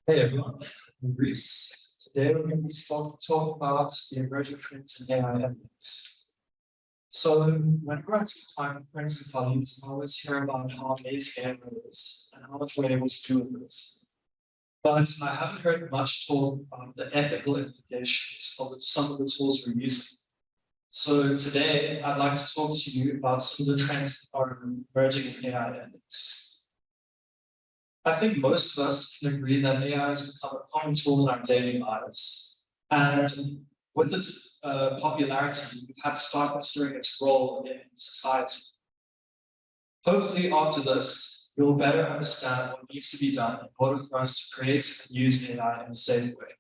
Hey everyone, I'm Reece. Today we're going to be talking about the emerging trends in AI ethics. So whenever I talk to my friends and colleagues, I always hear about how amazing AI is and how much we're able to do with this. But I haven't heard much talk about the ethical implications of some of the tools we're using. So today I'd like to talk to you about some of the trends that are emerging in AI ethics. I think most of us can agree that AI has become a common tool in our daily lives. And with its popularity, we've had to start considering its role in society. Hopefully, after this, you'll better understand what needs to be done in order for us to create and use AI in a safe way.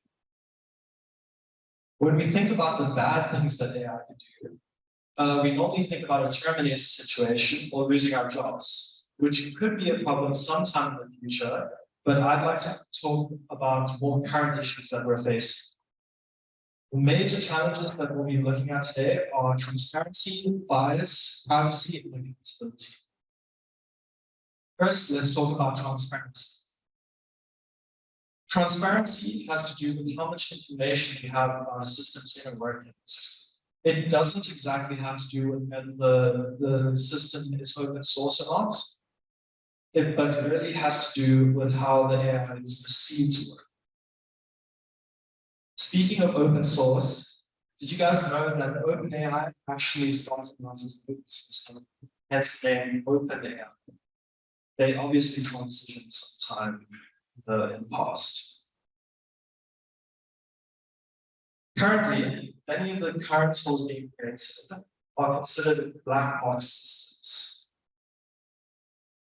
When we think about the bad things that AI can do, we normally think about a terminator situation or losing our jobs, which could be a problem sometime in the future, but I'd like to talk about more current issues that we're facing. The major challenges that we'll be looking at today are transparency, bias, privacy, and accountability. First, let's talk about transparency. Transparency has to do with how much information we have about our systems in our workings. It doesn't exactly have to do with whether the system is open source or not, but it really has to do with how the AI is perceived to work. Speaking of open source, did you guys know that OpenAI actually started out as an open system, hence name OpenAI? They obviously transitioned sometime in the past. Currently, many of the current tools being created are considered black box systems.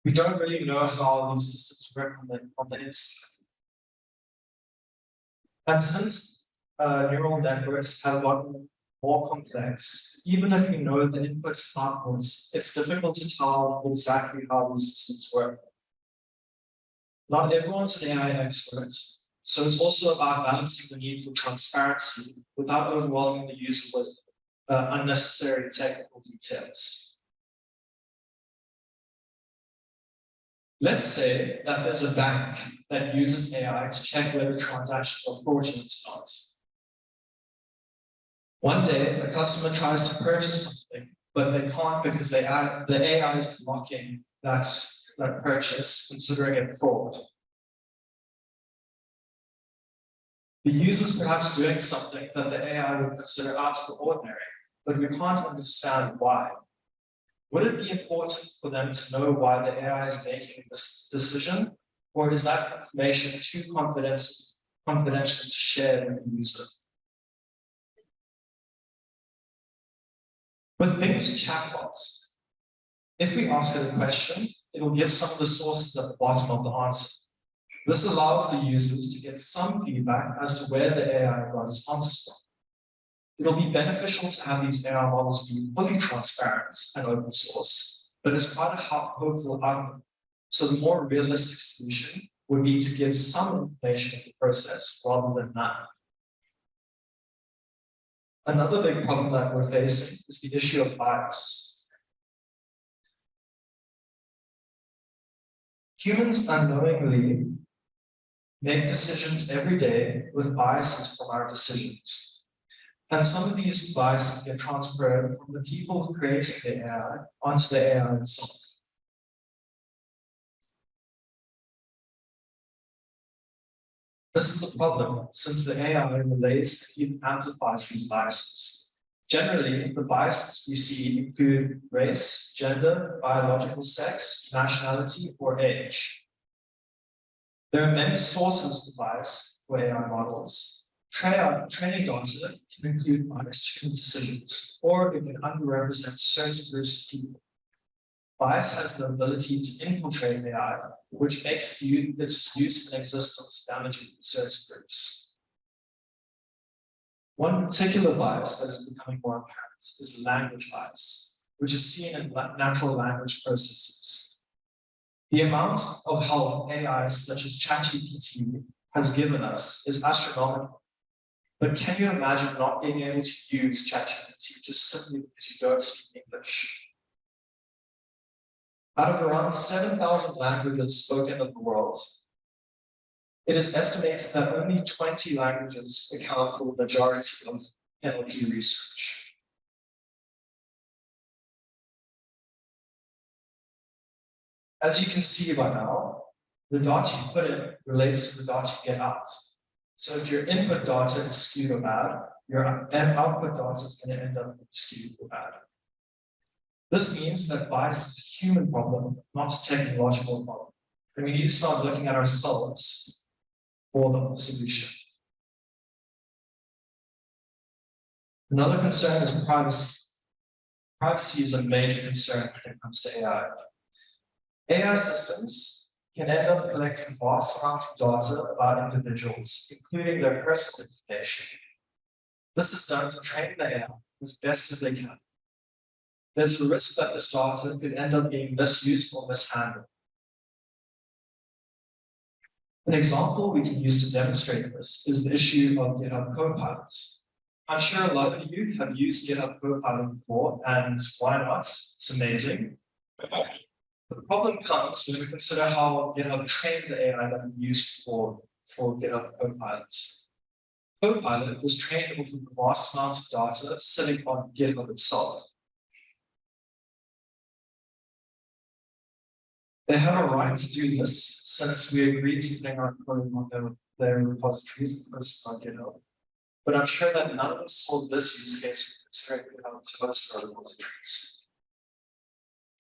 We don't really know how these systems work on the inside. And since neural networks have gotten more complex, even if we know the inputs and outputs, it's difficult to tell exactly how these systems work. Not everyone's an AI expert, so it's also about balancing the need for transparency without overwhelming the user with unnecessary technical details. Let's say that there's a bank that uses AI to check whether transactions are fraudulent or not. One day, a customer tries to purchase something, but they can't because the AI is blocking that purchase, considering it fraud. The user's perhaps doing something that the AI would consider out of the ordinary, but we can't understand why. Would it be important for them to know why the AI is making this decision, or is that information too confidential to share with the user? With Bing's chatbots, if we ask it a question, it will give some of the sources at the bottom of the answer. This allows the users to get some feedback as to where the AI got its answers from. It'll be beneficial to have these AI models be fully transparent and open source, but it's quite a hopeful outcome. So the more realistic solution would be to give some information in the process rather than none. Another big problem that we're facing is the issue of bias. Humans unknowingly make decisions every day with biases from our decisions. And some of these biases get transferred from the people creating the AI onto the AI itself. This is a problem since the AI relays and even amplifies these biases. Generally, the biases we see include race, gender, biological sex, nationality, or age. There are many sources of bias for AI models. Training data can include biased decisions, or it can underrepresent certain groups of people. Bias has the ability to infiltrate AI, which makes its use and existence damaging to certain groups. One particular bias that is becoming more apparent is language bias, which is seen in natural language processes. The amount of help AI such as ChatGPT has given us is astronomical. But can you imagine not being able to use ChatGPT just simply because you don't speak English? Out of around 7,000 languages spoken in the world, It is estimated that only 20 languages account for the majority of NLP research. As you can see by now, the data you put in relates to the data you get out. So if your input data is skewed or bad, your output data is going to end up skewed or bad. This means that bias is a human problem, not a technological problem. And we need to start looking at ourselves for the solution. Another concern is privacy. Privacy is a major concern when it comes to AI. AI systems can end up collecting vast amounts of data about individuals, including their personal information. This is done to train the AI as best as they can. There's a risk that this data could end up being misused or mishandled. An example we can use to demonstrate this is the issue of GitHub Copilot. I'm sure a lot of you have used GitHub Copilot before, and why not? It's amazing. The problem comes when we consider how GitHub trained the AI that we use for GitHub Copilot. Copilot was trained off of the vast amounts of data sitting on GitHub itself. They have a right to do this since we agreed to bring our code on their repositories and post on GitHub. But I'm sure that none of us saw this use case considering GitHub to host our repositories.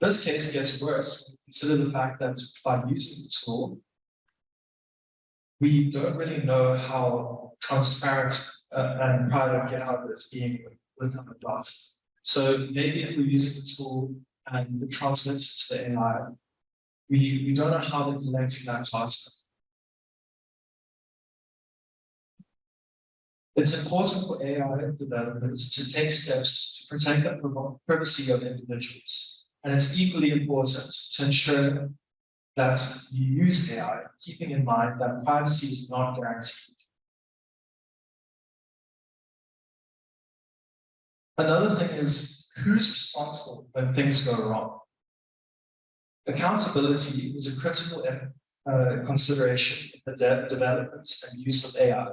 This case gets worse when we consider the fact that by using the tool, we don't really know how transparent and private GitHub is being with our data. So maybe if we're using the tool and it transmits to the AI, we don't know how they're collecting that data. It's important for AI developers to take steps to protect the privacy of individuals. And it's equally important to ensure that you use AI, keeping in mind that privacy is not guaranteed. Another thing is, who's responsible when things go wrong? Accountability is a critical consideration in the development and use of AI.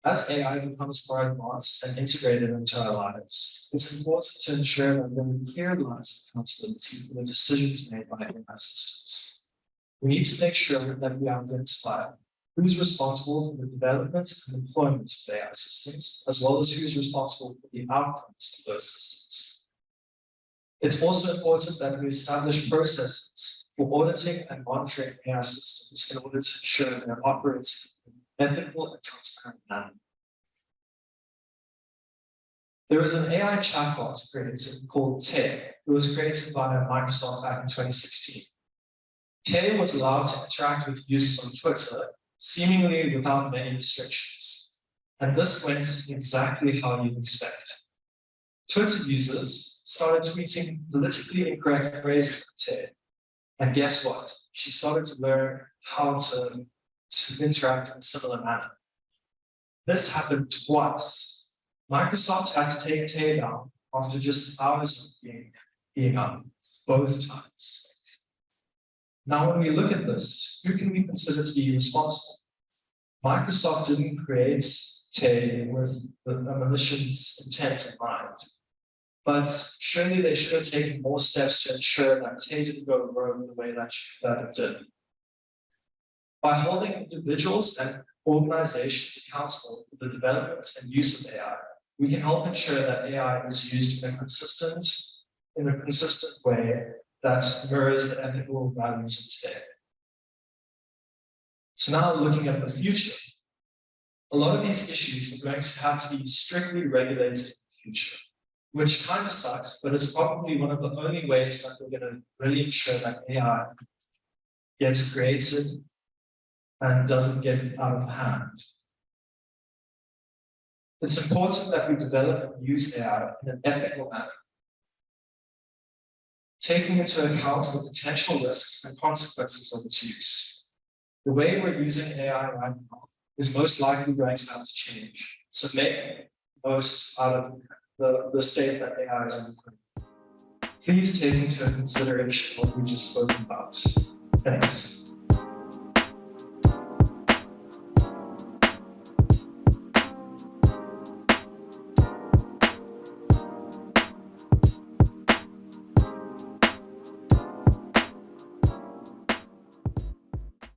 As AI becomes more advanced and integrated into our lives, it's important to ensure that there are clear lines of accountability for the decisions made by AI systems. We need to make sure that we identify who's responsible for the development and deployment of AI systems, as well as who's responsible for the outcomes of those systems. It's also important that we establish processes for auditing and monitoring AI systems in order to ensure they're operating in an ethical and transparent manner. There was an AI chatbot created called Tay. It was created by Microsoft back in 2016. Tay was allowed to interact with users on Twitter, seemingly without many restrictions. And this went exactly how you'd expect. Twitter users started tweeting politically incorrect phrases of Tay. And guess what? She started to learn how to interact in a similar manner. This happened twice. Microsoft had to take Tay down after just hours of being up, both times. Now, when we look at this, who can we consider to be responsible? Microsoft didn't create Tay with a malicious intent in mind. But surely they should have taken more steps to ensure that Tay didn't go rogue the way that it did. By holding individuals and organizations accountable for the development and use of AI, we can help ensure that AI is used in a consistent way that mirrors the ethical values of today. So now looking at the future, a lot of these issues are going to have to be strictly regulated in the future, which kind of sucks, but it's probably one of the only ways that we're going to really ensure that AI gets created and doesn't get out of hand. It's important that we develop and use AI in an ethical manner, taking into account the potential risks and consequences of its use. The way we're using AI right now is most likely going to have to change. So make the most out of the state that AI is in. Please take into consideration what we just spoke about. Thanks.